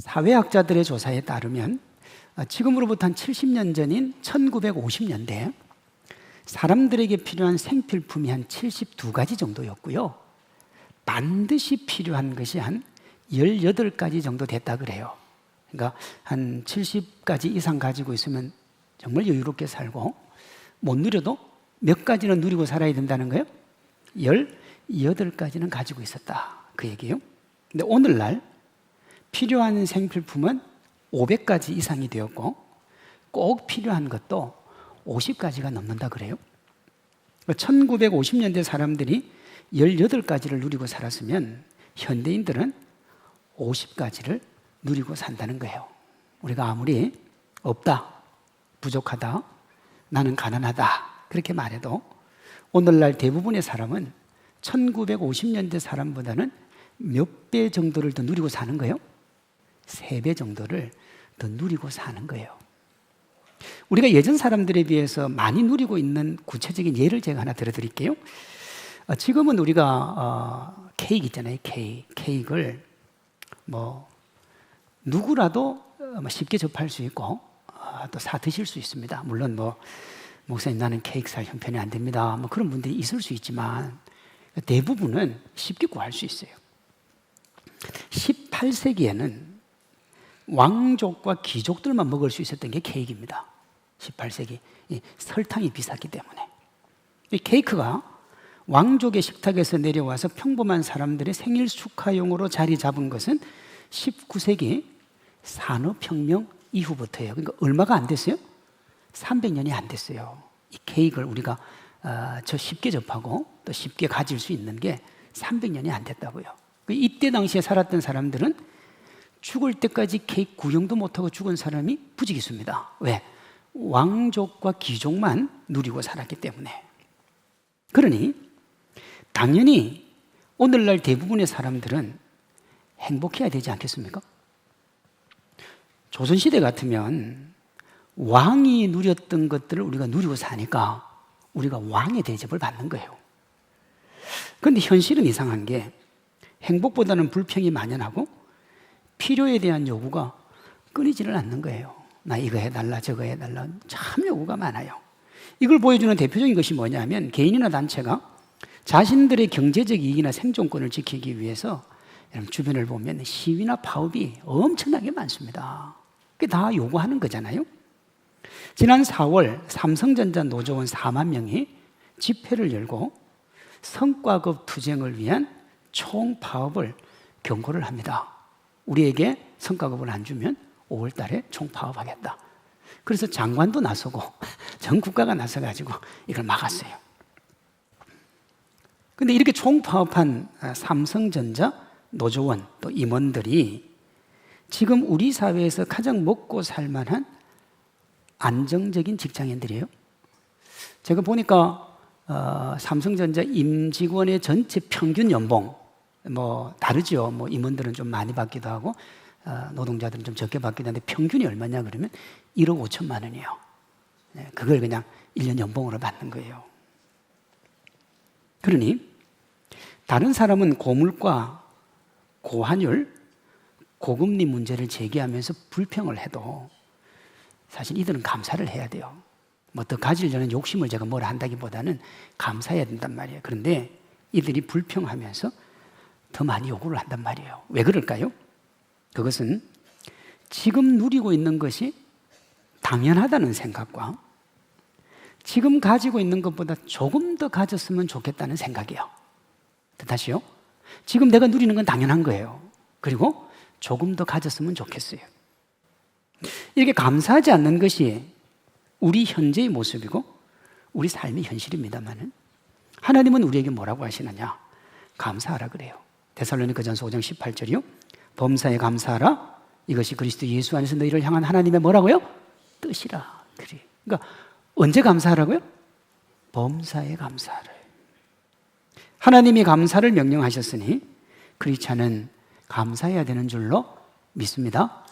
사회학자들의 조사에 따르면 지금으로부터 한 70년 전인 1950년대 사람들에게 필요한 생필품이 한 72가지 정도였고요. 반드시 필요한 것이 한 18가지 정도 됐다 그래요. 그러니까 한 70가지 이상 가지고 있으면 정말 여유롭게 살고, 못 누려도 몇 가지는 누리고 살아야 된다는 거예요. 18가지는 가지고 있었다, 그 얘기예요. 근데 오늘날 필요한 생필품은 500가지 이상이 되었고, 꼭 필요한 것도 50가지가 넘는다 그래요. 1950년대 사람들이 18가지를 누리고 살았으면 현대인들은 50가지를 누리고 산다는 거예요. 우리가 아무리 없다, 부족하다, 나는 가난하다 그렇게 말해도 오늘날 대부분의 사람은 1950년대 사람보다는 몇 배 정도를 더 누리고 사는 거예요? 3배 정도를 더 누리고 사는 거예요. 우리가 예전 사람들에 비해서 많이 누리고 있는 구체적인 예를 제가 하나 들어드릴게요. 지금은 우리가 케이크 있잖아요. 케이크를 누구라도 쉽게 접할 수 있고 또 사 드실 수 있습니다. 물론 목사님 나는 케이크 살 형편이 안 됩니다, 그런 분들이 있을 수 있지만 대부분은 쉽게 구할 수 있어요. 18세기에는 왕족과 귀족들만 먹을 수 있었던 게 케이크입니다. 18세기 설탕이 비쌌기 때문에. 이 케이크가 왕족의 식탁에서 내려와서 평범한 사람들의 생일 축하용으로 자리 잡은 것은 19세기 산업혁명 이후부터예요. 그러니까 얼마가 안 됐어요? 300년이 안 됐어요. 이 케이크를 우리가 쉽게 접하고 또 쉽게 가질 수 있는 게 300년이 안 됐다고요. 이때 당시에 살았던 사람들은 죽을 때까지 케이크 구경도 못하고 죽은 사람이 부지기수입니다. 왜? 왕족과 귀족만 누리고 살았기 때문에. 그러니 당연히 오늘날 대부분의 사람들은 행복해야 되지 않겠습니까? 조선시대 같으면 왕이 누렸던 것들을 우리가 누리고 사니까 우리가 왕의 대접을 받는 거예요. 그런데 현실은 이상한 게 행복보다는 불평이 만연하고 필요에 대한 요구가 끊이지를 않는 거예요. 나 이거 해달라 저거 해달라 참 요구가 많아요. 이걸 보여주는 대표적인 것이 뭐냐면 개인이나 단체가 자신들의 경제적 이익이나 생존권을 지키기 위해서 여러분 주변을 보면 시위나 파업이 엄청나게 많습니다. 그게 다 요구하는 거잖아요. 지난 4월 삼성전자 노조원 4만 명이 집회를 열고 성과급 투쟁을 위한 총파업을 경고를 합니다. 우리에게 성과급을 안 주면 5월 달에 총파업하겠다. 그래서 장관도 나서고 전 국가가 나서가지고 이걸 막았어요. 그런데 이렇게 총파업한 삼성전자 노조원 또 임원들이 지금 우리 사회에서 가장 먹고 살만한 안정적인 직장인들이에요. 제가 보니까 삼성전자 임직원의 전체 평균 연봉 다르죠. 임원들은 좀 많이 받기도 하고 노동자들은 좀 적게 받기도 하는데 평균이 얼마냐 그러면 1억 5천만 원이에요. 그걸 그냥 1년 연봉으로 받는 거예요. 그러니 다른 사람은 고물가, 고환율, 고금리 문제를 제기하면서 불평을 해도 사실 이들은 감사를 해야 돼요. 더 가지려는 욕심을 제가 뭐라 한다기보다는 감사해야 된단 말이에요. 그런데 이들이 불평하면서 더 많이 요구를 한단 말이에요. 왜 그럴까요? 그것은 지금 누리고 있는 것이 당연하다는 생각과 지금 가지고 있는 것보다 조금 더 가졌으면 좋겠다는 생각이에요. 다시요. 지금 내가 누리는 건 당연한 거예요. 그리고 조금 더 가졌으면 좋겠어요. 이렇게 감사하지 않는 것이 우리 현재의 모습이고 우리 삶의 현실입니다만은 하나님은 우리에게 뭐라고 하시느냐? 감사하라 그래요. 데살로니가전서 5장 18절이요. 범사에 감사하라. 이것이 그리스도 예수 안에서 너희를 향한 하나님의 뭐라고요? 뜻이라. 그래. 그러니까 언제 감사하라고요? 범사에 감사하라. 하나님이 감사를 명령하셨으니 크리스찬은 감사해야 되는 줄로 믿습니다.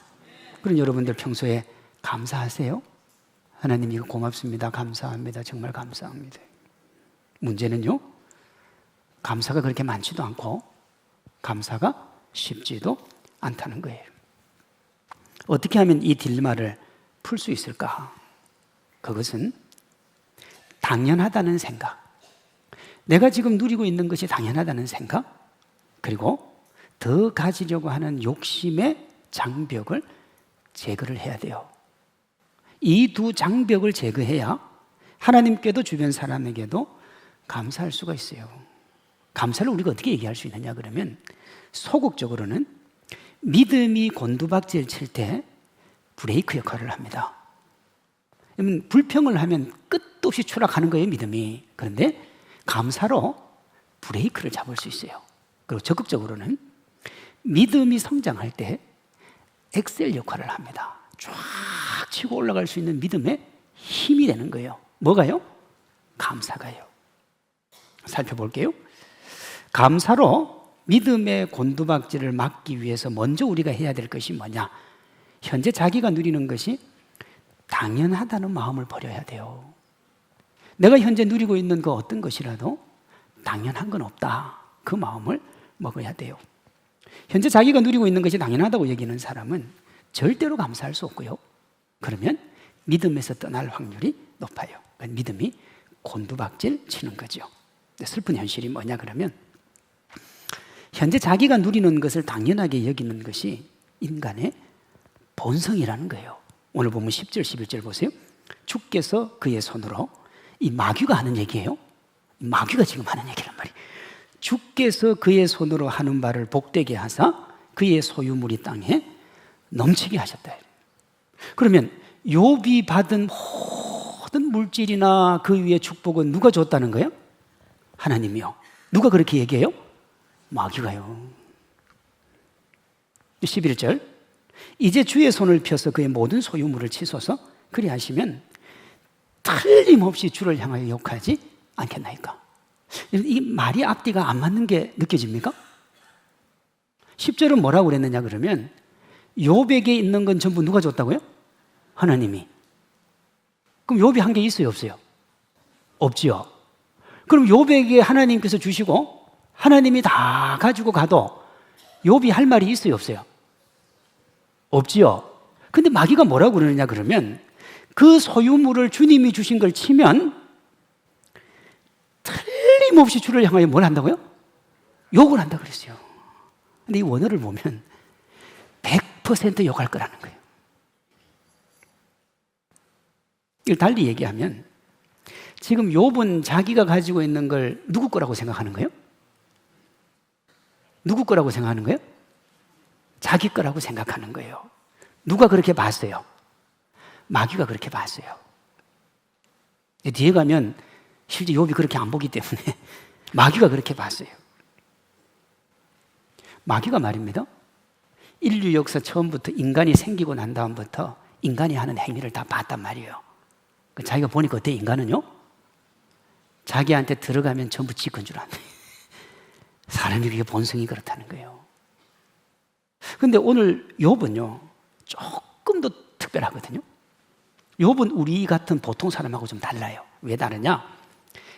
그럼 여러분들 평소에 감사하세요? 하나님 이거 고맙습니다. 감사합니다. 정말 감사합니다. 문제는요, 감사가 그렇게 많지도 않고 감사가 쉽지도 않다는 거예요. 어떻게 하면 이 딜레마를 풀 수 있을까? 그것은 당연하다는 생각, 내가 지금 누리고 있는 것이 당연하다는 생각, 그리고 더 가지려고 하는 욕심의 장벽을 제거를 해야 돼요. 이 두 장벽을 제거해야 하나님께도 주변 사람에게도 감사할 수가 있어요. 감사를 우리가 어떻게 얘기할 수 있느냐 그러면, 소극적으로는 믿음이 곤두박질 칠 때 브레이크 역할을 합니다. 그러면 불평을 하면 끝도 없이 추락하는 거예요, 믿음이. 그런데 감사로 브레이크를 잡을 수 있어요. 그리고 적극적으로는 믿음이 성장할 때 엑셀 역할을 합니다. 쫙 치고 올라갈 수 있는 믿음의 힘이 되는 거예요. 뭐가요? 감사가요. 살펴볼게요. 감사로 믿음의 곤두박질을 막기 위해서 먼저 우리가 해야 될 것이 뭐냐? 현재 자기가 누리는 것이 당연하다는 마음을 버려야 돼요. 내가 현재 누리고 있는 그 어떤 것이라도 당연한 건 없다, 그 마음을 먹어야 돼요. 현재 자기가 누리고 있는 것이 당연하다고 여기는 사람은 절대로 감사할 수 없고요. 그러면 믿음에서 떠날 확률이 높아요. 믿음이 곤두박질 치는 거죠. 슬픈 현실이 뭐냐 그러면, 현재 자기가 누리는 것을 당연하게 여기는 것이 인간의 본성이라는 거예요. 오늘 보면 10절 11절 보세요. 주께서 그의 손으로, 이 마귀가 하는 얘기예요. 마귀가 지금 하는 얘기란 말이에요. 주께서 그의 손으로 하는 바를 복되게 하사 그의 소유물이 땅에 넘치게 하셨다. 그러면 욥이 받은 모든 물질이나 그 위에 축복은 누가 줬다는 거예요? 하나님이요. 누가 그렇게 얘기해요? 마귀가요. 11절, 이제 주의 손을 펴서 그의 모든 소유물을 치소서, 그리하시면 틀림없이 주를 향하여 욕하지 않겠나이까. 이 말이 앞뒤가 안 맞는 게 느껴집니까? 10절은 뭐라고 그랬느냐 그러면, 욥에게 있는 건 전부 누가 줬다고요? 하나님이. 그럼 욥이 한 게 있어요, 없어요? 없지요. 그럼 욥에게 하나님께서 주시고 하나님이 다 가지고 가도 욥이 할 말이 있어요, 없어요? 없지요. 근데 마귀가 뭐라고 그러느냐 그러면, 그 소유물을 주님이 주신 걸 치면 틀림없이 주를 향하여 뭘 한다고요? 욕을 한다 그랬어요. 근데 이 원어를 보면 100% 욕할 거라는 거예요. 이걸 달리 얘기하면, 지금 욥은 자기가 가지고 있는 걸 누구 거라고 생각하는 거예요? 누구 거라고 생각하는 거예요? 자기 거라고 생각하는 거예요. 누가 그렇게 봤어요? 마귀가 그렇게 봤어요. 뒤에 가면 실제 욥이 그렇게 안 보기 때문에 마귀가 그렇게 봤어요. 마귀가 말입니다, 인류 역사 처음부터 인간이 생기고 난 다음부터 인간이 하는 행위를 다 봤단 말이에요. 자기가 보니까 어때? 인간은요, 자기한테 들어가면 전부 지 건 줄 아네. 사람이 그게 본성이 그렇다는 거예요. 그런데 오늘 욥은요 조금 더 특별하거든요. 욥은 우리 같은 보통 사람하고 좀 달라요. 왜 다르냐?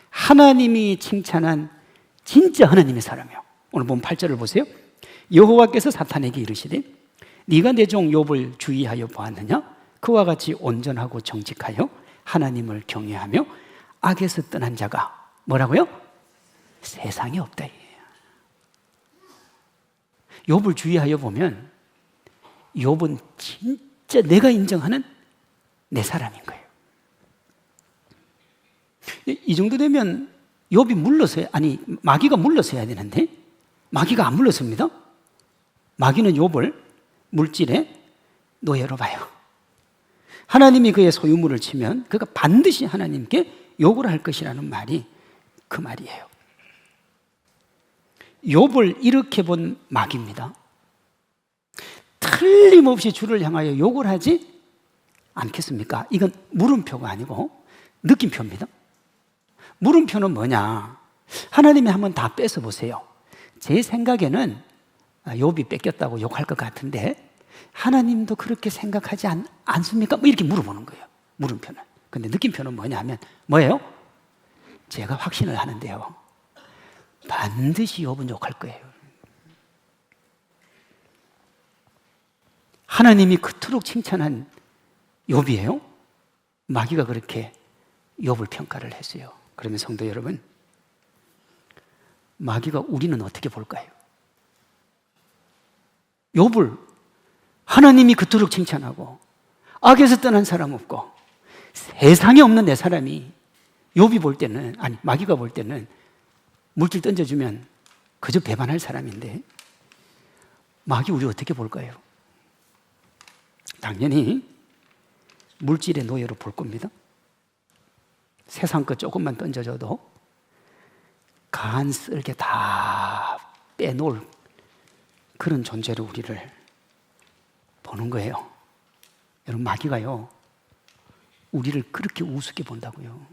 하나님이 칭찬한 진짜 하나님의 사람이에요. 오늘 보면 8절을 보세요. 여호와께서 사탄에게 이르시되, 네가 내 종 욥을 주의하여 보았느냐? 그와 같이 온전하고 정직하여 하나님을 경외하며 악에서 떠난 자가 뭐라고요? 세상에 없다. 욥을 주의하여 보면 욥은 진짜 내가 인정하는 내 사람인 거예요. 이 정도 되면 욥이 물러서야, 아니 마귀가 물러서야 되는데 마귀가 안 물러섭니다. 마귀는 욥을 물질의 노예로 봐요. 하나님이 그의 소유물을 치면 그가 반드시 하나님께 욕을 할 것이라는 말이 그 말이에요. 욥을 이렇게 본 마귀입니다. 틀림없이 주를 향하여 욕을 하지 않겠습니까? 이건 물음표가 아니고 느낌표입니다. 물음표는 뭐냐? 하나님이 한번 다 뺏어 보세요. 제 생각에는 욥이 뺏겼다고 욕할 것 같은데 하나님도 그렇게 생각하지 않습니까? 뭐 이렇게 물어보는 거예요, 물음표는. 근데 느낌표는 뭐냐 하면 뭐예요? 제가 확신을 하는데요, 반드시 욥은 욕할 거예요. 하나님이 그토록 칭찬한 욥이에요? 마귀가 그렇게 욥을 평가를 했어요. 그러면 성도 여러분, 마귀가 우리는 어떻게 볼까요? 욥을 하나님이 그토록 칭찬하고 악에서 떠난 사람 없고 세상에 없는 내 사람이 욥이 볼 때는, 아니 마귀가 볼 때는 물질 던져주면 그저 배반할 사람인데 마귀 우리 어떻게 볼까요? 당연히 물질의 노예로 볼 겁니다. 세상 것 조금만 던져줘도 간 쓸게 다 빼놓을 그런 존재로 우리를 보는 거예요. 여러분, 마귀가요, 우리를 그렇게 우습게 본다고요.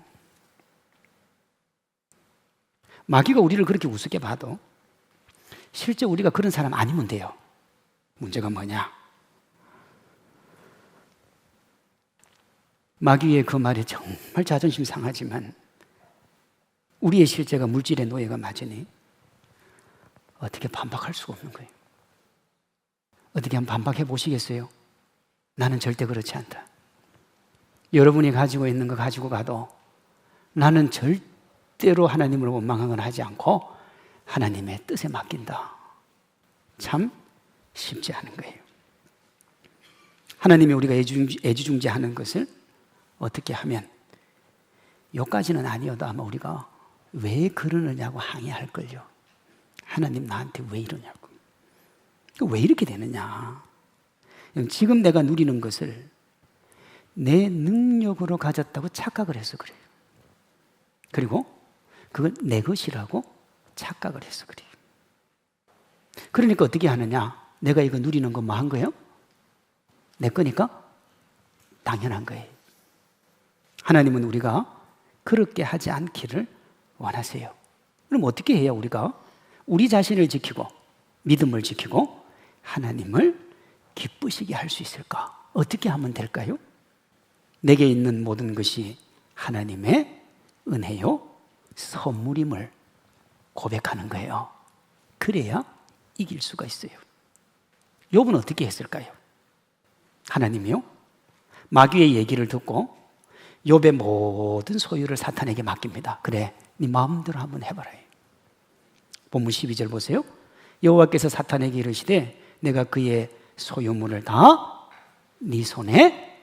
마귀가 우리를 그렇게 우습게 봐도 실제 우리가 그런 사람 아니면 돼요. 문제가 뭐냐? 마귀의 그 말이 정말 자존심 상하지만 우리의 실제가 물질의 노예가 맞으니 어떻게 반박할 수가 없는 거예요. 어떻게 한번 반박해 보시겠어요? 나는 절대 그렇지 않다. 여러분이 가지고 있는 거 가지고 가도 나는 절대로 하나님을 원망한 건 하지 않고 하나님의 뜻에 맡긴다. 참 쉽지 않은 거예요. 하나님이 우리가 애지중지하는 것을 어떻게 하면, 여기까지는 아니어도 아마 우리가 왜 그러느냐고 항의할걸요. 하나님 나한테 왜 이러냐고. 왜 이렇게 되느냐. 지금 내가 누리는 것을 내 능력으로 가졌다고 착각을 해서 그래요. 그리고 그건 내 것이라고 착각을 해서 그래요. 그러니까 어떻게 하느냐. 내가 이거 누리는 거 뭐 한 거예요? 내 거니까 당연한 거예요. 하나님은 우리가 그렇게 하지 않기를 원하세요. 그럼 어떻게 해야 우리가 우리 자신을 지키고 믿음을 지키고 하나님을 기쁘시게 할 수 있을까? 어떻게 하면 될까요? 내게 있는 모든 것이 하나님의 은혜요, 선물임을 고백하는 거예요. 그래야 이길 수가 있어요. 욥은 어떻게 했을까요? 하나님이요, 마귀의 얘기를 듣고 욥의 모든 소유를 사탄에게 맡깁니다. 그래, 네 마음대로 한번 해봐라. 본문 12절 보세요. 여호와께서 사탄에게 이르시되 내가 그의 소유물을 다 네 손에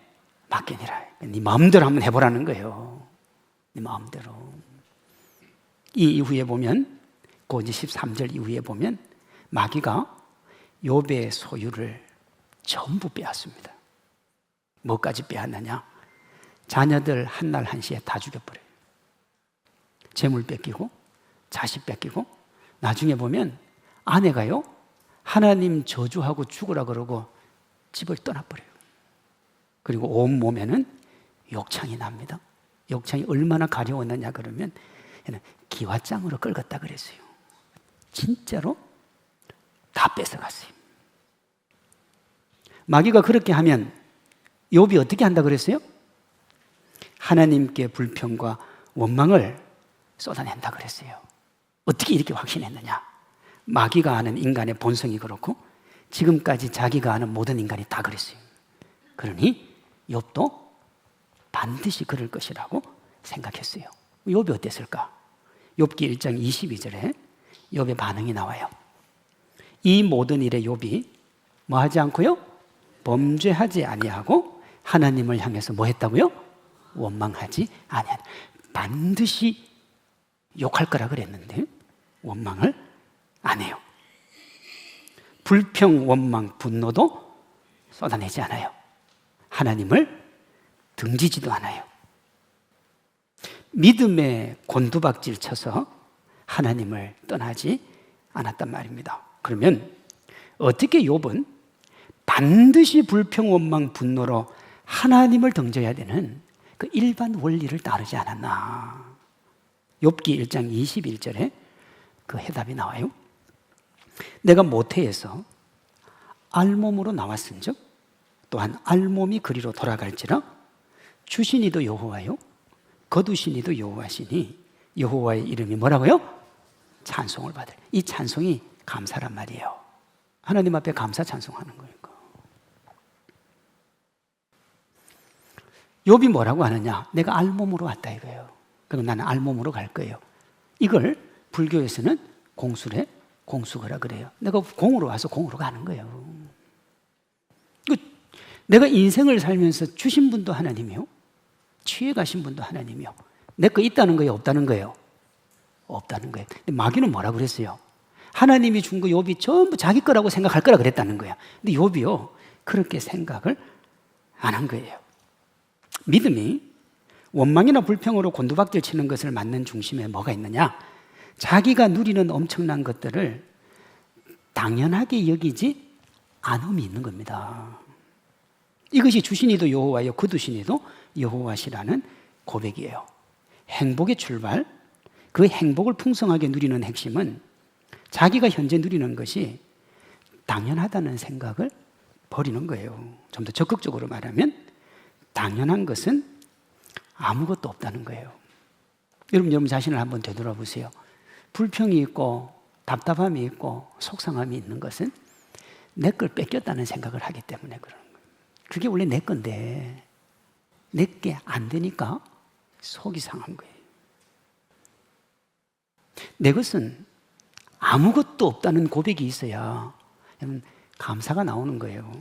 맡기니라. 네 마음대로 한번 해보라는 거예요. 네 마음대로. 이 이후에 보면, 그 이제 13절 이후에 보면 마귀가 욥의 소유를 전부 빼앗습니다. 뭐까지 빼앗느냐? 자녀들 한날 한시에 다 죽여버려요. 재물 뺏기고 자식 뺏기고, 나중에 보면 아내가요, 하나님 저주하고 죽으라 그러고 집을 떠나버려요. 그리고 온 몸에는 욕창이 납니다. 욕창이 얼마나 가려웠느냐 그러면 기와장으로 긁었다 그랬어요. 진짜로 다 뺏어갔어요. 마귀가 그렇게 하면 욥이 어떻게 한다 그랬어요? 하나님께 불평과 원망을 쏟아낸다 그랬어요. 어떻게 이렇게 확신했느냐? 마귀가 아는 인간의 본성이 그렇고 지금까지 자기가 아는 모든 인간이 다 그랬어요. 그러니 욥도 반드시 그럴 것이라고 생각했어요. 욥이 어땠을까? 욥기 1장 22절에 욥의 반응이 나와요. 이 모든 일에 욥이 뭐 하지 않고요? 범죄하지 아니하고 하나님을 향해서 뭐 했다고요? 원망하지 아니하다. 반드시 욕할 거라 그랬는데 원망을 안 해요. 불평, 원망, 분노도 쏟아내지 않아요. 하나님을 등지지도 않아요. 믿음의 곤두박질 쳐서 하나님을 떠나지 않았단 말입니다. 그러면 어떻게 욥은 반드시 불평, 원망, 분노로 하나님을 등져야 되는 그 일반 원리를 따르지 않았나? 욥기 1장 21절에 그 해답이 나와요. 내가 모태에서 알몸으로 나왔은즉 또한 알몸이 그리로 돌아갈지라 주신 이도 여호와요 거두신 이도 여호와시니 여호와의 이름이 뭐라고요? 찬송을 받을. 이 찬송이 감사란 말이에요. 하나님 앞에 감사 찬송하는 거니까. 욥이 뭐라고 하느냐? 내가 알몸으로 왔다 이거예요. 그럼 나는 알몸으로 갈 거예요. 이걸 불교에서는 공수거라 그래요. 내가 공으로 와서 공으로 가는 거예요. 내가 인생을 살면서 주신 분도 하나님이요, 취해 가신 분도 하나님이요. 내 거 있다는 거예요, 없다는 거예요? 없다는 거예요. 근데 마귀는 뭐라 그랬어요? 하나님이 준 거 욥이 전부 자기 거라고 생각할 거라 그랬다는 거야. 근데 욥이요, 그렇게 생각을 안 한 거예요. 믿음이 원망이나 불평으로 곤두박질 치는 것을 맞는 중심에 뭐가 있느냐? 자기가 누리는 엄청난 것들을 당연하게 여기지 않음이 있는 겁니다. 이것이 주신 이도 여호와여 거두신 이도 여호와시라는 고백이에요. 행복의 출발, 그 행복을 풍성하게 누리는 핵심은 자기가 현재 누리는 것이 당연하다는 생각을 버리는 거예요. 좀 더 적극적으로 말하면 당연한 것은 아무것도 없다는 거예요. 여러분 자신을 한번 되돌아보세요. 불평이 있고 답답함이 있고 속상함이 있는 것은 내 걸 뺏겼다는 생각을 하기 때문에 그러는 거예요. 그게 원래 내 건데 내게 안 되니까 속이 상한 거예요. 내 것은 아무것도 없다는 고백이 있어야 감사가 나오는 거예요.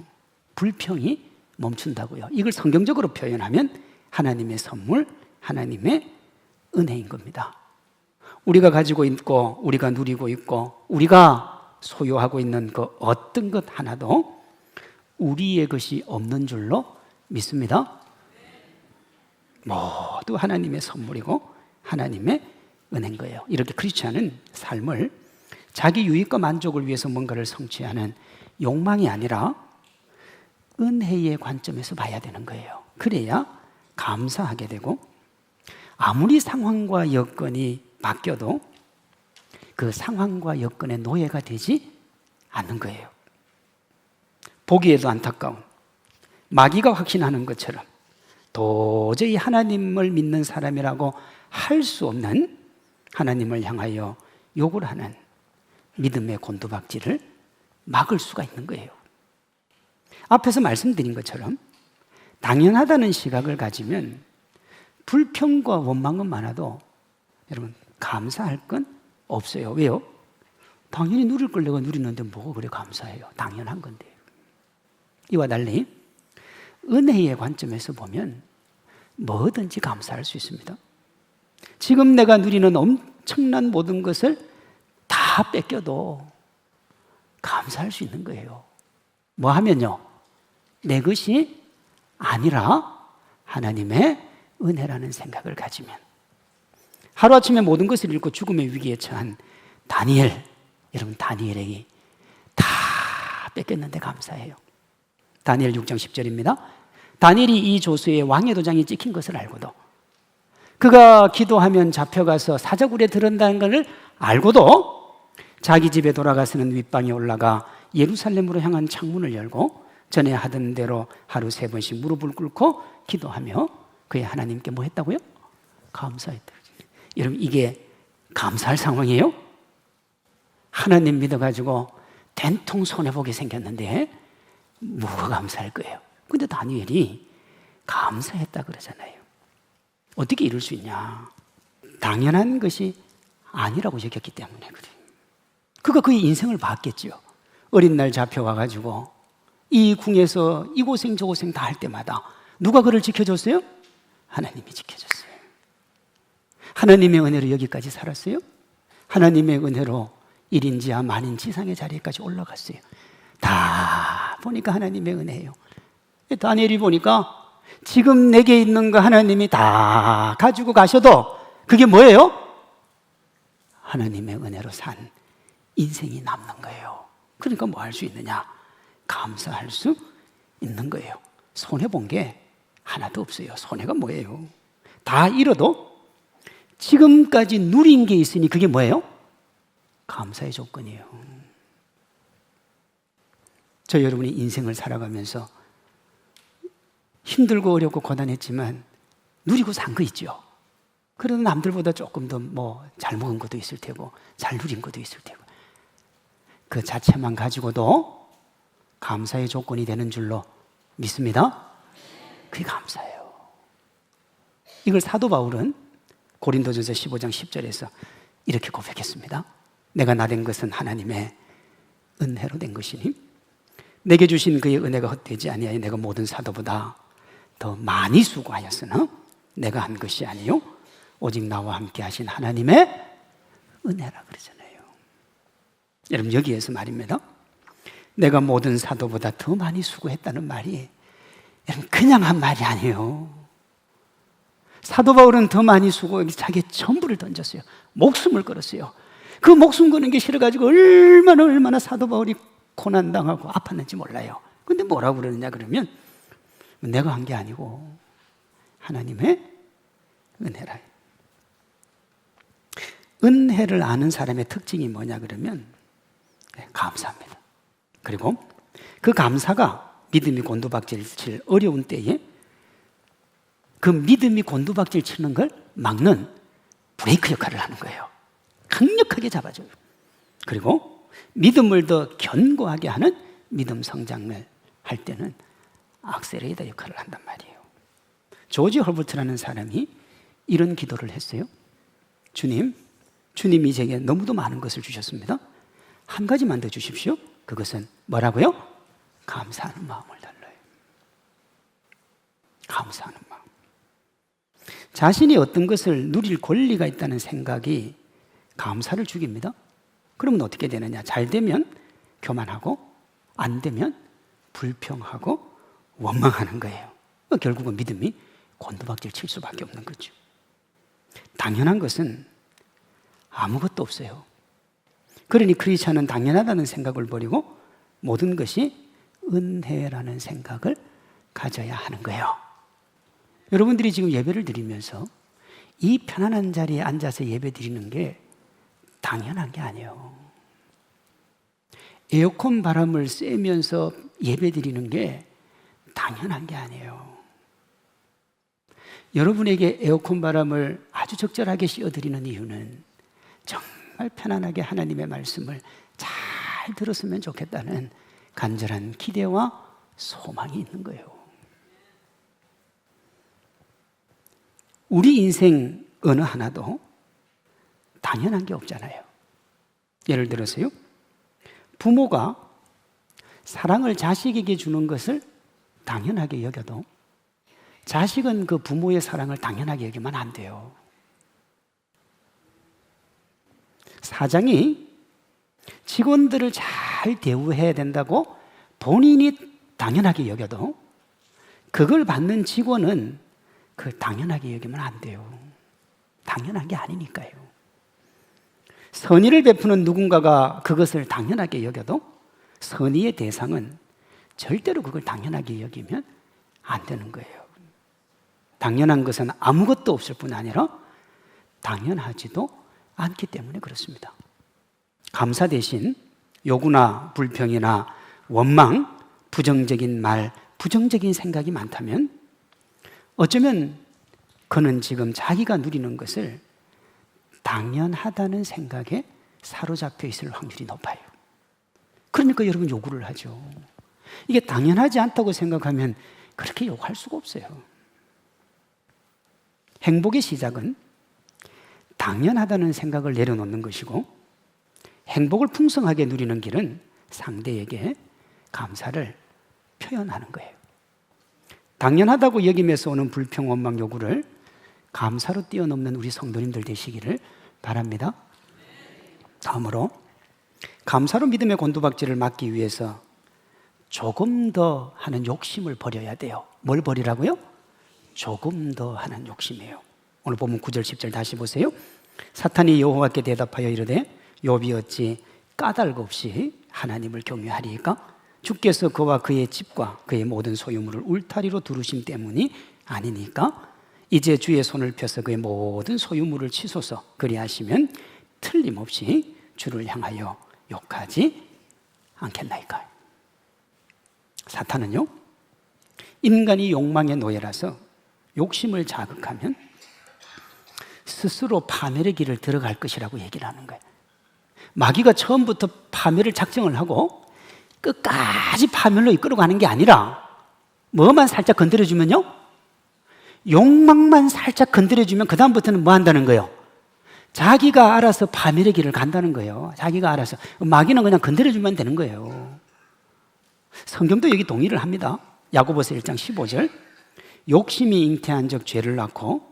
불평이 멈춘다고요. 이걸 성경적으로 표현하면 하나님의 선물, 하나님의 은혜인 겁니다. 우리가 가지고 있고 우리가 누리고 있고 우리가 소유하고 있는 그 어떤 것 하나도 우리의 것이 없는 줄로 믿습니다. 모두 하나님의 선물이고 하나님의 은혜인 거예요. 이렇게 크리스찬은 삶을 자기 유익과 만족을 위해서 뭔가를 성취하는 욕망이 아니라 은혜의 관점에서 봐야 되는 거예요. 그래야 감사하게 되고 아무리 상황과 여건이 바뀌어도 그 상황과 여건의 노예가 되지 않는 거예요. 보기에도 안타까운 마귀가 확신하는 것처럼 도저히 하나님을 믿는 사람이라고 할 수 없는 하나님을 향하여 욕을 하는 믿음의 곤두박질을 막을 수가 있는 거예요. 앞에서 말씀드린 것처럼 당연하다는 시각을 가지면 불평과 원망은 많아도 여러분 감사할 건 없어요. 왜요? 당연히 누릴 걸 내가 누리는데 뭐가 그래 감사해요. 당연한 건데. 이와 달리 은혜의 관점에서 보면 뭐든지 감사할 수 있습니다. 지금 내가 누리는 엄청난 모든 것을 다 뺏겨도 감사할 수 있는 거예요. 뭐 하면요? 내 것이 아니라 하나님의 은혜라는 생각을 가지면. 하루아침에 모든 것을 잃고 죽음의 위기에 처한 다니엘, 여러분 다니엘에게 다 뺏겼는데 감사해요. 다니엘 6장 10절입니다. 다니엘이 이 조수의 왕의 도장이 찍힌 것을 알고도 그가 기도하면 잡혀가서 사자굴에 들은다는 것을 알고도 자기 집에 돌아가서는 윗방에 올라가 예루살렘으로 향한 창문을 열고 전에 하던 대로 하루 3번씩 무릎을 꿇고 기도하며 그의 하나님께 뭐 했다고요? 감사했다. 여러분 이게 감사할 상황이에요? 하나님 믿어가지고 된통 손해보게 생겼는데 뭐가 감사할 거예요? 근데 다니엘이 감사했다 그러잖아요. 어떻게 이럴 수 있냐? 당연한 것이 아니라고 여겼기 때문에 그래요. 그가 그의 인생을 봤겠죠. 어린 날 잡혀와가지고 이 궁에서 이 고생 저 고생 다 할 때마다 누가 그를 지켜줬어요? 하나님이 지켜줬어요. 하나님의 은혜로 여기까지 살았어요. 하나님의 은혜로 1인지하 만인 지상의 자리까지 올라갔어요. 다 보니까 하나님의 은혜예요. 다니엘이 보니까 지금 내게 있는 거 하나님이 다 가지고 가셔도 그게 뭐예요? 하나님의 은혜로 산 인생이 남는 거예요. 그러니까 뭐 할 수 있느냐? 감사할 수 있는 거예요. 손해본 게 하나도 없어요. 손해가 뭐예요? 다 잃어도 지금까지 누린 게 있으니 그게 뭐예요? 감사의 조건이에요. 저 여러분이 인생을 살아가면서 힘들고 어렵고 고단했지만 누리고 산 거 있죠. 그래도 남들보다 조금 더 잘 먹은 것도 있을 테고 잘 누린 것도 있을 테고 그 자체만 가지고도 감사의 조건이 되는 줄로 믿습니다. 그게 감사예요. 이걸 사도 바울은 고린도전서 15장 10절에서 이렇게 고백했습니다. 내가 나된 것은 하나님의 은혜로 된 것이니 내게 주신 그의 은혜가 헛되지 아니하여 내가 모든 사도보다 더 많이 수고하였으나 내가 한 것이 아니요 오직 나와 함께 하신 하나님의 은혜라 그러잖아요. 여러분, 여기에서 말입니다. 내가 모든 사도보다 더 많이 수고했다는 말이 여러분 그냥 한 말이 아니에요. 사도 바울은 더 많이 수고해서 자기의 전부를 던졌어요. 목숨을 걸었어요. 그 목숨 거는 게 싫어가지고 얼마나 사도 바울이 고난당하고 아팠는지 몰라요. 근데 뭐라고 그러느냐 그러면 내가 한 게 아니고 하나님의 은혜라. 은혜를 아는 사람의 특징이 뭐냐 그러면 감사합니다. 그리고 그 감사가 믿음이 곤두박질 칠 어려운 때에 그 믿음이 곤두박질 치는 걸 막는 브레이크 역할을 하는 거예요. 강력하게 잡아줘요. 그리고 믿음을 더 견고하게 하는 믿음 성장을 할 때는 악셀레이터 역할을 한단 말이에요. 조지 허버트라는 사람이 이런 기도를 했어요. 주님이 제게 너무도 많은 것을 주셨습니다. 한 가지만 더 주십시오. 그것은 뭐라고요? 감사하는 마음을 달라요. 감사하는 마음. 자신이 어떤 것을 누릴 권리가 있다는 생각이 감사를 죽입니다. 그러면 어떻게 되느냐? 잘 되면 교만하고 안 되면 불평하고 원망하는 거예요. 결국은 믿음이 곤두박질 칠 수밖에 없는 거죠. 당연한 것은 아무것도 없어요. 그러니 크리스찬은 당연하다는 생각을 버리고 모든 것이 은혜라는 생각을 가져야 하는 거예요. 여러분들이 지금 예배를 드리면서 이 편안한 자리에 앉아서 예배 드리는 게 당연한 게 아니에요. 에어컨 바람을 쐬면서 예배 드리는 게 당연한 게 아니에요. 여러분에게 에어컨 바람을 아주 적절하게 씌워드리는 이유는 정말 편안하게 하나님의 말씀을 잘 들었으면 좋겠다는 간절한 기대와 소망이 있는 거예요. 우리 인생 어느 하나도 당연한 게 없잖아요. 예를 들어서요, 부모가 사랑을 자식에게 주는 것을 당연하게 여겨도 자식은 그 부모의 사랑을 당연하게 여기면 안 돼요. 사장이 직원들을 잘 대우해야 된다고 본인이 당연하게 여겨도 그걸 받는 직원은 그 당연하게 여기면 안 돼요. 당연한 게 아니니까요. 선의를 베푸는 누군가가 그것을 당연하게 여겨도 선의의 대상은 절대로 그걸 당연하게 여기면 안 되는 거예요. 당연한 것은 아무것도 없을 뿐 아니라 당연하지도 않기 때문에 그렇습니다. 감사 대신 요구나 불평이나 원망, 부정적인 말, 부정적인 생각이 많다면 어쩌면 그는 지금 자기가 누리는 것을 당연하다는 생각에 사로잡혀 있을 확률이 높아요. 그러니까 여러분 요구를 하죠. 이게 당연하지 않다고 생각하면 그렇게 요구할 수가 없어요. 행복의 시작은 당연하다는 생각을 내려놓는 것이고 행복을 풍성하게 누리는 길은 상대에게 감사를 표현하는 거예요. 당연하다고 여김에서 오는 불평, 원망, 요구를 감사로 뛰어넘는 우리 성도님들 되시기를 바랍니다. 다음으로 감사로 믿음의 곤두박질을 막기 위해서 조금 더 하는 욕심을 버려야 돼요. 뭘 버리라고요? 조금 더 하는 욕심이에요. 오늘 보면 9절 10절 다시 보세요. 사탄이 여호와께 대답하여 이르되 욥이 어찌 까닭 없이 하나님을 경외하리이까? 주께서 그와 그의 집과 그의 모든 소유물을 울타리로 두르심 때문이 아니니까? 이제 주의 손을 펴서 그의 모든 소유물을 치소서. 그리하시면 틀림없이 주를 향하여 욕하지 않겠나이까? 사탄은요, 인간이 욕망의 노예라서 욕심을 자극하면 스스로 파멸의 길을 들어갈 것이라고 얘기를 하는 거예요. 마귀가 처음부터 파멸을 작정을 하고 끝까지 파멸로 이끌어가는 게 아니라 뭐만 살짝 건드려주면요, 욕망만 살짝 건드려주면 그 다음부터는 뭐 한다는 거예요? 자기가 알아서 파멸의 길을 간다는 거예요. 자기가 알아서. 마귀는 그냥 건드려주면 되는 거예요. 성경도 여기 동의를 합니다. 야고보서 1장 15절. 욕심이 잉태한 적 죄를 낳고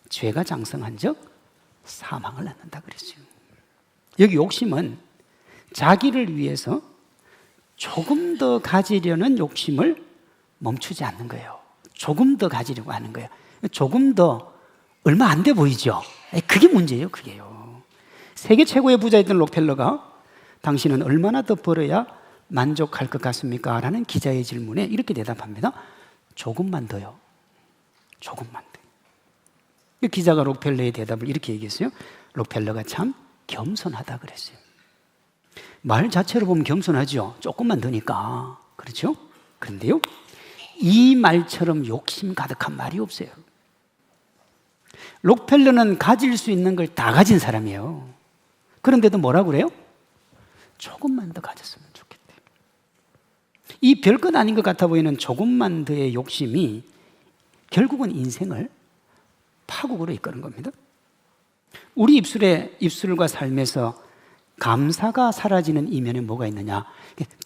죄가 장성한 적 사망을 낳는다 그랬어요. 여기 욕심은 자기를 위해서 조금 더 가지려는 욕심을 멈추지 않는 거예요. 조금 더 가지려고 하는 거예요. 조금 더 얼마 안 돼 보이죠? 그게 문제예요. 그게요. 세계 최고의 부자였던 록펠러가 당신은 얼마나 더 벌어야 만족할 것 같습니까? 라는 기자의 질문에 이렇게 대답합니다. 조금만 더요. 조금만 더. 기자가 록펠러의 대답을 이렇게 얘기했어요. 록펠러가 참 겸손하다 그랬어요. 말 자체로 보면 겸손하죠. 조금만 더니까. 그렇죠? 그런데요, 이 말처럼 욕심 가득한 말이 없어요. 록펠러는 가질 수 있는 걸 다 가진 사람이에요. 그런데도 뭐라고 그래요? 조금만 더 가졌으면 좋겠대. 이 별것 아닌 것 같아 보이는 조금만 더의 욕심이 결국은 인생을 파국으로 이끄는 겁니다. 우리 입술과 삶에서 감사가 사라지는 이면에 뭐가 있느냐?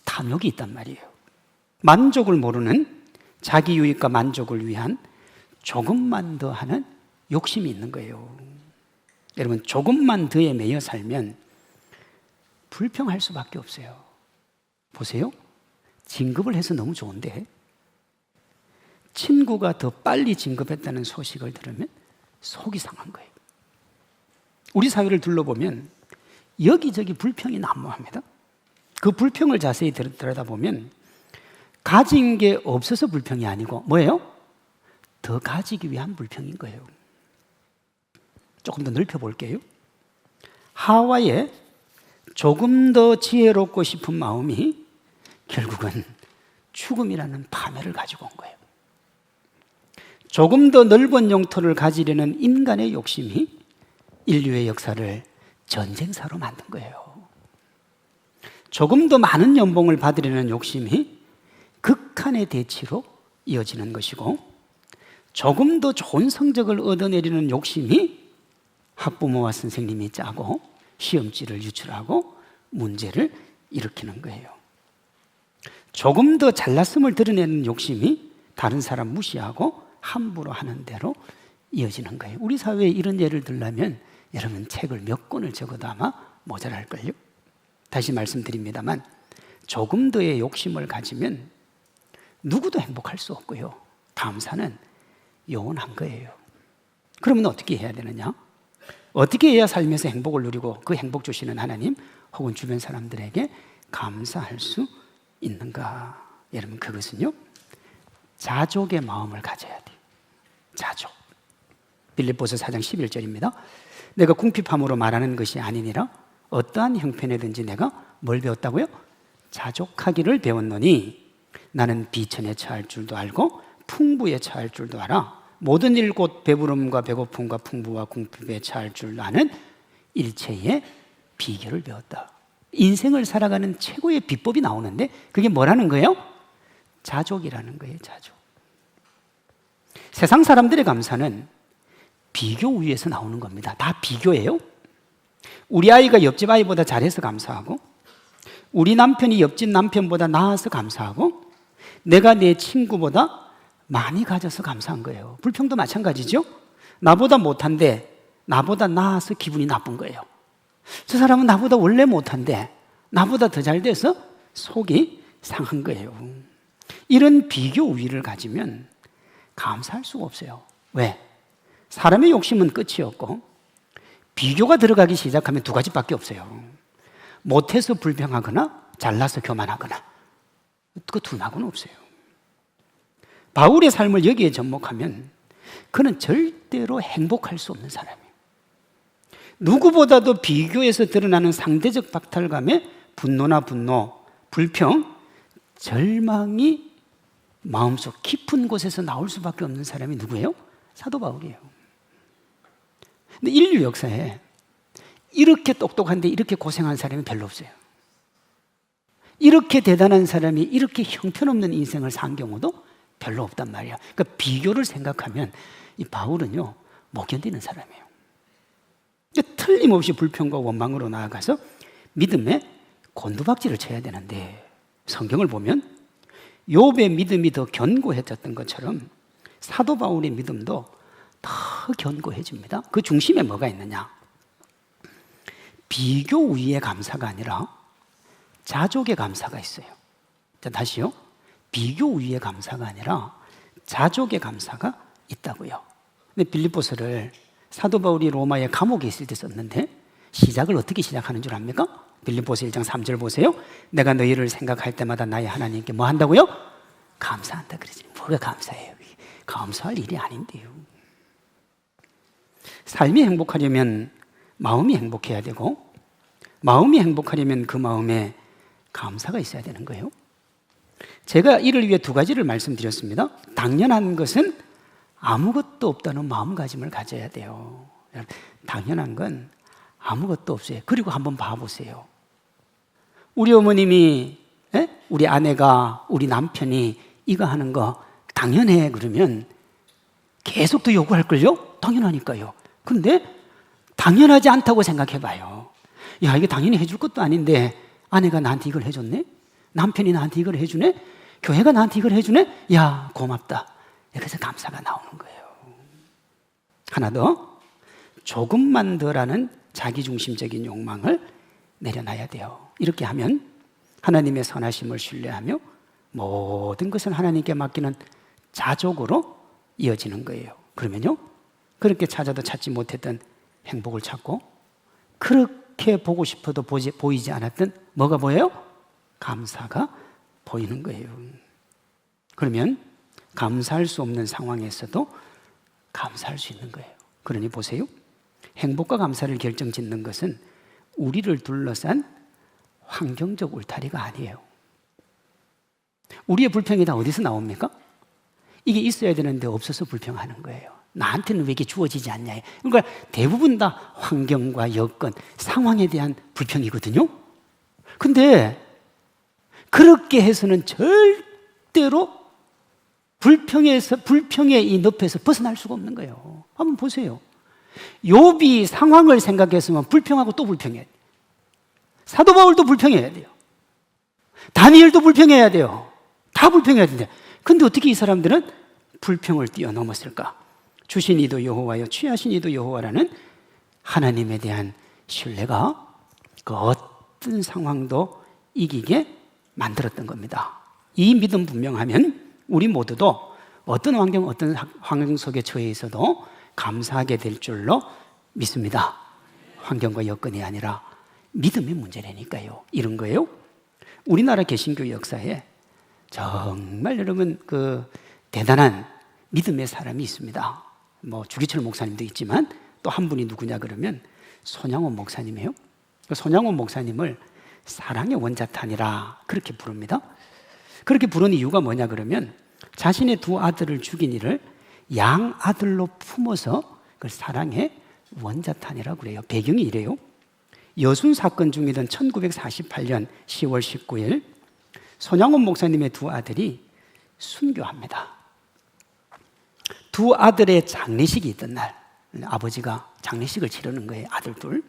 탐욕이 있단 말이에요. 만족을 모르는 자기 유익과 만족을 위한 조금만 더 하는 욕심이 있는 거예요. 여러분, 조금만 더에 매여 살면 불평할 수밖에 없어요. 보세요. 진급을 해서 너무 좋은데 친구가 더 빨리 진급했다는 소식을 들으면 속이 상한 거예요. 우리 사회를 둘러보면 여기저기 불평이 난무합니다. 그 불평을 자세히 들여다보면 가진 게 없어서 불평이 아니고 뭐예요? 더 가지기 위한 불평인 거예요. 조금 더 넓혀볼게요. 하와의 조금 더 지혜롭고 싶은 마음이 결국은 죽음이라는 파멸을 가지고 온 거예요. 조금 더 넓은 영토를 가지려는 인간의 욕심이 인류의 역사를 전쟁사로 만든 거예요. 조금 더 많은 연봉을 받으려는 욕심이 극한의 대치로 이어지는 것이고, 조금 더 좋은 성적을 얻어내려는 욕심이 학부모와 선생님이 짜고 시험지를 유출하고 문제를 일으키는 거예요. 조금 더 잘났음을 드러내는 욕심이 다른 사람 무시하고 함부로 하는 대로 이어지는 거예요. 우리 사회에 이런 예를 들려면 여러분 책을 몇 권을 적어도 아마 모자랄걸요. 다시 말씀드립니다만 조금 더의 욕심을 가지면 누구도 행복할 수 없고요. 감사는 영원한 거예요. 그러면 어떻게 해야 되느냐? 어떻게 해야 삶에서 행복을 누리고 그 행복 주시는 하나님 혹은 주변 사람들에게 감사할 수 있는가? 여러분, 그것은요, 자족의 마음을 가져야 돼요. 자족. 빌립보서 4장 11절입니다. 내가 궁핍함으로 말하는 것이 아니니라 어떠한 형편에든지 내가 뭘 배웠다고요? 자족하기를 배웠노니 나는 비천에 처할 줄도 알고 풍부에 처할 줄도 알아. 모든 일 곧 배부름과 배고픔과 풍부와 궁핍에 처할 줄 아는 일체의 비결을 배웠다. 인생을 살아가는 최고의 비법이 나오는데 그게 뭐라는 거예요? 자족이라는 거예요. 자족. 세상 사람들의 감사는 비교 위에서 나오는 겁니다. 다 비교예요. 우리 아이가 옆집 아이보다 잘해서 감사하고, 우리 남편이 옆집 남편보다 나아서 감사하고, 내가 내 친구보다 많이 가져서 감사한 거예요. 불평도 마찬가지죠. 나보다 못한데 나보다 나아서 기분이 나쁜 거예요. 저 사람은 나보다 원래 못한데 나보다 더 잘 돼서 속이 상한 거예요. 이런 비교 우위를 가지면 감사할 수가 없어요. 왜? 사람의 욕심은 끝이 없고 비교가 들어가기 시작하면 두 가지밖에 없어요. 못해서 불평하거나 잘나서 교만하거나, 그 두 낙은 없어요. 바울의 삶을 여기에 접목하면 그는 절대로 행복할 수 없는 사람이에요. 누구보다도 비교에서 드러나는 상대적 박탈감에 분노, 불평, 절망이 마음속 깊은 곳에서 나올 수밖에 없는 사람이 누구예요? 사도 바울이에요. 근데 인류 역사에 이렇게 똑똑한데 이렇게 고생한 사람이 별로 없어요. 이렇게 대단한 사람이 이렇게 형편없는 인생을 산 경우도 별로 없단 말이야. 그러니까 비교를 생각하면 이 바울은요, 못 견디는 사람이에요. 틀림없이 불평과 원망으로 나아가서 믿음에 곤두박질을 쳐야 되는데, 성경을 보면 욥의 믿음이 더 견고해졌던 것처럼 사도 바울의 믿음도 더 견고해집니다. 그 중심에 뭐가 있느냐? 비교 우위의 감사가 아니라 자족의 감사가 있어요. 자, 다시요. 비교 우위의 감사가 아니라 자족의 감사가 있다고요. 근데 빌립보서를 사도 바울이 로마의 감옥에 있을 때 썼는데 시작을 어떻게 시작하는 줄 압니까? 빌립보서 1장 3절 보세요. 내가 너희를 생각할 때마다 나의 하나님께 뭐 한다고요? 감사한다 그러지. 뭐가 감사해요? 감사할 일이 아닌데요. 삶이 행복하려면 마음이 행복해야 되고, 마음이 행복하려면 그 마음에 감사가 있어야 되는 거예요. 제가 이를 위해 두 가지를 말씀드렸습니다. 당연한 것은 아무것도 없다는 마음가짐을 가져야 돼요. 당연한 건 아무것도 없어요. 그리고 한번 봐보세요. 우리 어머님이, 우리 아내가, 우리 남편이 이거 하는 거 당연해 그러면 계속 더 요구할걸요? 당연하니까요. 근데 당연하지 않다고 생각해봐요. 야, 이게 당연히 해줄 것도 아닌데 아내가 나한테 이걸 해줬네? 남편이 나한테 이걸 해주네? 교회가 나한테 이걸 해주네? 야, 고맙다. 그래서 감사가 나오는 거예요. 하나 더, 조금만 더라는 자기중심적인 욕망을 내려놔야 돼요. 이렇게 하면 하나님의 선하심을 신뢰하며 모든 것을 하나님께 맡기는 자족으로 이어지는 거예요. 그러면요, 그렇게 찾아도 찾지 못했던 행복을 찾고, 그렇게 보고 싶어도 보이지 않았던 뭐가 보여요? 감사가 보이는 거예요. 그러면 감사할 수 없는 상황에서도 감사할 수 있는 거예요. 그러니 보세요. 행복과 감사를 결정짓는 것은 우리를 둘러싼 환경적 울타리가 아니에요. 우리의 불평이 다 어디서 나옵니까? 이게 있어야 되는데 없어서 불평하는 거예요. 나한테는 왜 이게 주어지지 않냐. 그러니까 대부분 다 환경과 여건, 상황에 대한 불평이거든요. 근데 그렇게 해서는 절대로 불평의 이 늪에서 벗어날 수가 없는 거예요. 한번 보세요. 욥이 상황을 생각했으면 불평하고 또 불평해야 돼요. 사도 바울도 불평해야 돼요. 다니엘도 불평해야 돼요. 다 불평해야 되는데, 근데 어떻게 이 사람들은 불평을 뛰어넘었을까? 주신 이도 여호와요, 취하신 이도 여호와라는 하나님에 대한 신뢰가 그 어떤 상황도 이기게 만들었던 겁니다. 이 믿음 분명하면 우리 모두도 어떤 환경 속에 처해 있어도 감사하게 될 줄로 믿습니다. 환경과 여건이 아니라 믿음의 문제라니까요. 이런 거예요. 우리나라 개신교 역사에 정말 여러분 그 대단한 믿음의 사람이 있습니다. 뭐 주기철 목사님도 있지만 또 한 분이 누구냐 그러면 손양원 목사님이에요. 손양원 목사님을 사랑의 원자탄이라 그렇게 부릅니다. 그렇게 부른 이유가 뭐냐 그러면 자신의 두 아들을 죽인 이를 양아들로 품어서 그걸 사랑의 원자탄이라고 그래요. 배경이 이래요. 여순 사건 중이던 1948년 10월 19일 손양원 목사님의 두 아들이 순교합니다. 두 아들의 장례식이 있던 날 아버지가 장례식을 치르는 거예요. 아들 둘.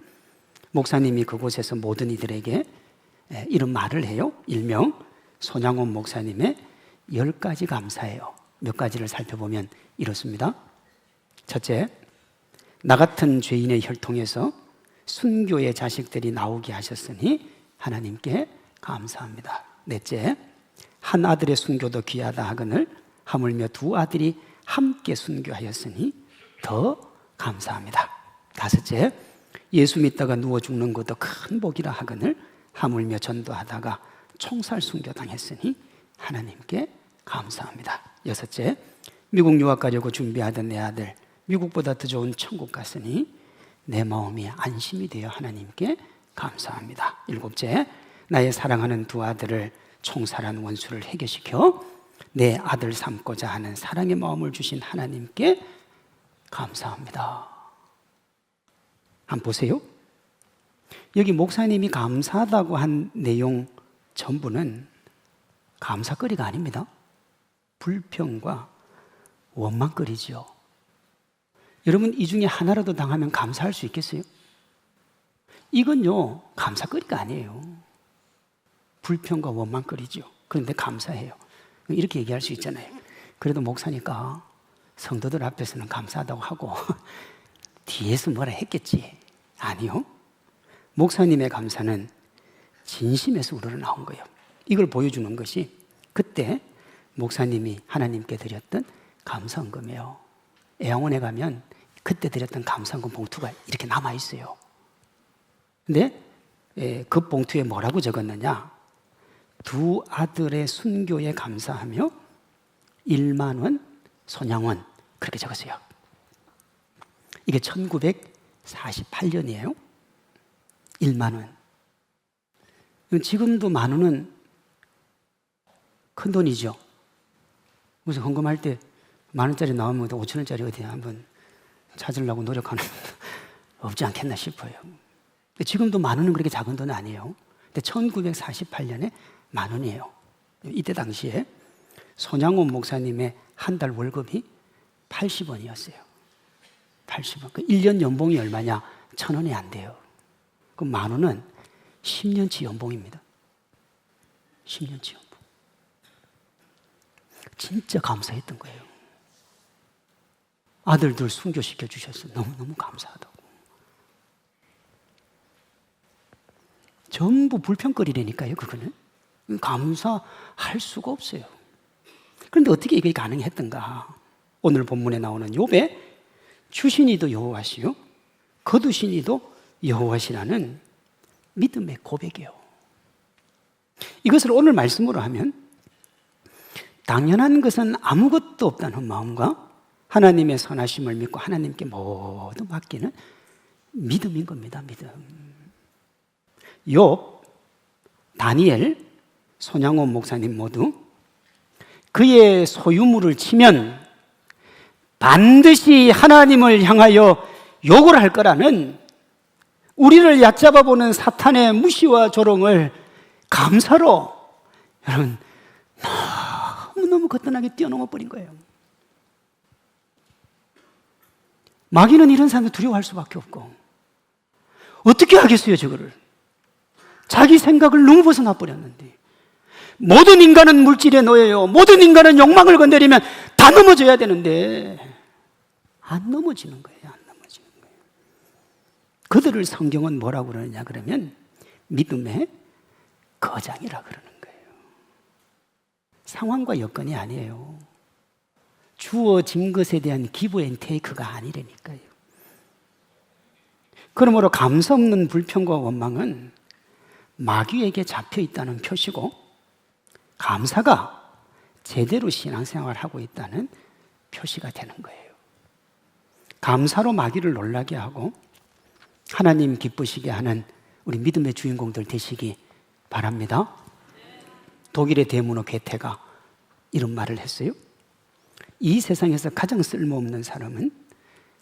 목사님이 그곳에서 모든 이들에게 이런 말을 해요. 일명 손양원 목사님의 10가지 감사예요. 몇 가지를 살펴보면 이렇습니다. 첫째, 나 같은 죄인의 혈통에서 순교의 자식들이 나오게 하셨으니 하나님께 감사합니다. 넷째, 한 아들의 순교도 귀하다 하거늘 하물며 두 아들이 함께 순교하였으니 더 감사합니다. 다섯째, 예수 믿다가 누워 죽는 것도 큰 복이라 하거늘 하물며 전도하다가 총살 순교당했으니 하나님께 감사합니다. 여섯째, 미국 유학 가려고 준비하던 내 아들 미국보다 더 좋은 천국 갔으니 내 마음이 안심이 되어 하나님께 감사합니다. 일곱째, 나의 사랑하는 두 아들을 총살한 원수를 해결시켜 내 아들 삼고자 하는 사랑의 마음을 주신 하나님께 감사합니다. 한번 보세요. 여기 목사님이 감사하다고 한 내용 전부는 감사거리가 아닙니다. 불평과 원망거리죠. 여러분, 이 중에 하나라도 당하면 감사할 수 있겠어요? 이건요, 감사거리가 아니에요. 불평과 원망거리죠. 그런데 감사해요. 이렇게 얘기할 수 있잖아요. 그래도 목사니까 성도들 앞에서는 감사하다고 하고 뒤에서 뭐라 했겠지. 아니요. 목사님의 감사는 진심에서 우러나온 거예요. 이걸 보여주는 것이 그때 목사님이 하나님께 드렸던 감사헌금이에요. 애양원에 가면 그때 드렸던 감사헌금 봉투가 이렇게 남아있어요. 근데 그 봉투에 뭐라고 적었느냐? 두 아들의 순교에 감사하며 1만 원 손양원, 그렇게 적었어요. 이게 1948년이에요. 1만 원. 지금도 만 원은 큰 돈이죠. 그래서 헌금할 때 만 원짜리 나오면 5천 원짜리 어디 한번 찾으려고 노력하는 없지 않겠나 싶어요. 지금도 만 원은 그렇게 작은 돈은 아니에요. 근데 1948년에 만 원이에요. 이때 당시에 손양원 목사님의 한 달 월급이 80원이었어요. 80원. 그 1년 연봉이 얼마냐? 1,000원이 안 돼요. 그 만 원은 10년치 연봉입니다. 10년치 연봉. 진짜 감사했던 거예요. 아들들 순교시켜 주셔서 너무너무 감사하다고. 전부 불평거리라니까요, 그거는. 감사할 수가 없어요. 그런데 어떻게 이게 가능했던가? 오늘 본문에 나오는 욥에 주시니도 여호와시요 거두시니도 여호와시라는 믿음의 고백이에요. 이것을 오늘 말씀으로 하면 당연한 것은 아무것도 없다는 마음과 하나님의 선하심을 믿고 하나님께 모두 맡기는 믿음인 겁니다. 믿음. 욥, 다니엘, 손양원 목사님 모두 그의 소유물을 치면 반드시 하나님을 향하여 욕을 할 거라는 우리를 얕잡아 보는 사탄의 무시와 조롱을 감사로 여러분 너무너무 거뜬하게 뛰어넘어 버린 거예요. 마귀는 이런 사람을 두려워할 수밖에 없고 어떻게 하겠어요, 저거를. 자기 생각을 너무 벗어나 버렸는데 모든 인간은 물질에 놓여요. 모든 인간은 욕망을 건드리면 다 넘어져야 되는데 안 넘어지는 거예요. 안 넘어지는 거예요. 그들을 성경은 뭐라고 그러느냐 그러면 믿음의 거장이라 그러는 거예요. 상황과 여건이 아니에요. 주어진 것에 대한 기브 앤 테이크가 아니라니까요. 그러므로 감사 없는 불평과 원망은 마귀에게 잡혀 있다는 표시고 감사가 제대로 신앙생활을 하고 있다는 표시가 되는 거예요. 감사로 마귀를 놀라게 하고 하나님 기쁘시게 하는 우리 믿음의 주인공들 되시기 바랍니다. 독일의 대문호 괴테가 이런 말을 했어요. 이 세상에서 가장 쓸모없는 사람은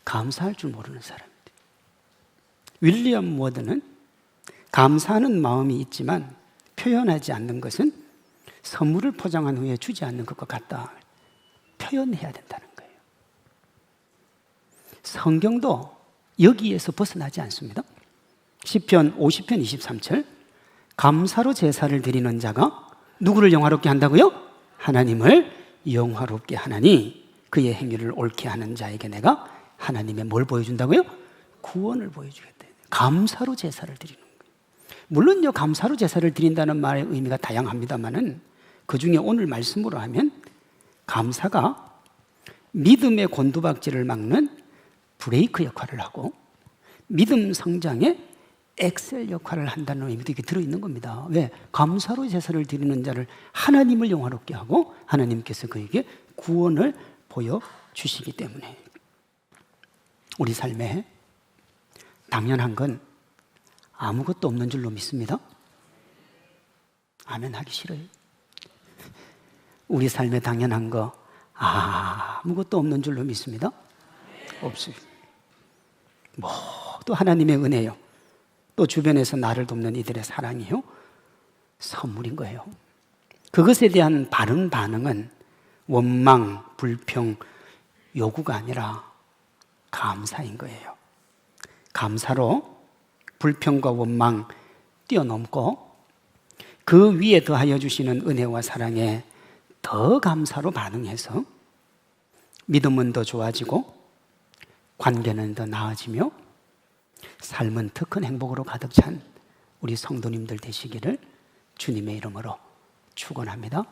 감사할 줄 모르는 사람입니다. 윌리엄 워드는 감사하는 마음이 있지만 표현하지 않는 것은 선물을 포장한 후에 주지 않는 것과 같다. 표현해야 된다는 거예요. 성경도 여기에서 벗어나지 않습니다. 시편 50편 23절 감사로 제사를 드리는 자가 누구를 영화롭게 한다고요? 하나님을 영화롭게 하나니 그의 행위를 옳게 하는 자에게 내가 하나님의 뭘 보여준다고요? 구원을 보여주겠다. 감사로 제사를 드리는 거예요. 물론요, 감사로 제사를 드린다는 말의 의미가 다양합니다만은 그 중에 오늘 말씀으로 하면 감사가 믿음의 곤두박질을 막는 브레이크 역할을 하고 믿음 성장의 엑셀 역할을 한다는 의미도 이게 들어있는 겁니다. 왜? 감사로 제사를 드리는 자를 하나님을 영화롭게 하고 하나님께서 그에게 구원을 보여주시기 때문에 우리 삶에 당연한 건 아무것도 없는 줄로 믿습니다. 아멘 하기 싫어요. 우리 삶에 당연한 거 아무것도 없는 줄로 믿습니다. 없어요. 모두 하나님의 은혜요. 또 주변에서 나를 돕는 이들의 사랑이요. 선물인 거예요. 그것에 대한 바른 반응은 원망, 불평, 요구가 아니라 감사인 거예요. 감사로 불평과 원망 뛰어넘고 그 위에 더하여 주시는 은혜와 사랑에 더 감사로 반응해서 믿음은 더 좋아지고 관계는 더 나아지며 삶은 더 큰 행복으로 가득 찬 우리 성도님들 되시기를 주님의 이름으로 축원합니다.